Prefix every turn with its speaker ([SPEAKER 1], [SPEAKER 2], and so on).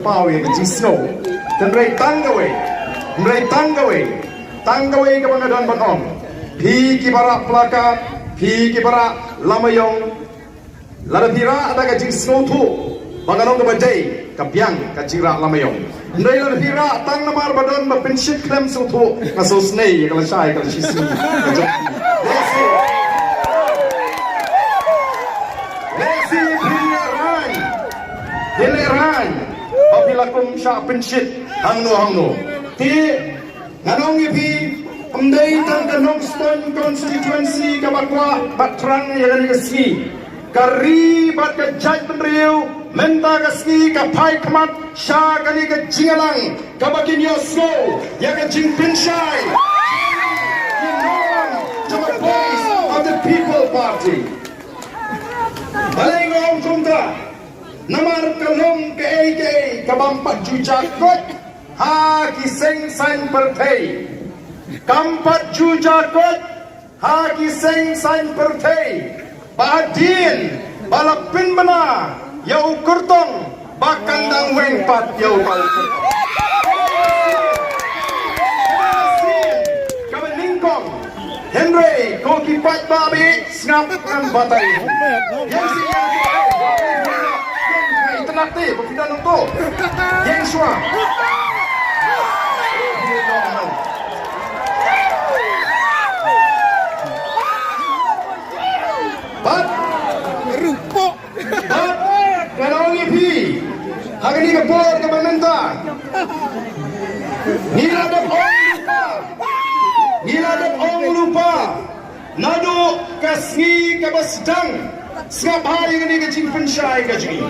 [SPEAKER 1] Pau yang kecil snow, dan mereka tanggawe ke pengadaan banong, pi barak pelaka, pi barak lamayong, lada pira ada kecil snow tu, banganong ke bajai, kapiang kecira lamayong, mereka lada pira tang namar badan berpensit klem sutu, kasus nei kalau saya kalau sisi, lesi hileran. Apabila kum syak pensit hangno ti nganong ipi amdai tang kanong stone constituency kabakwa batrang yang kasi kari bat ka jaj penriu menta kaski ka pai kmat sya kani ka jingalang kabakin yosgo ya ka jing penshai to the voice of the people party balai ngom kumta namar kalong ke kabampat jujakot ha kiseng san pertei kampat jujakot ha kiseng san pertei badin balapin mana yau kurtong bakandang wengpat yau bal kabeningkong Henry koki pat babi snap kan batai yang siang nanti kita nonton yang suah bat rupok bat kalau ngipi hari ini kepor ke pemerintah nila ada orang lupa nado kasih ke basdang setiap hari ini kecil pensyai kecil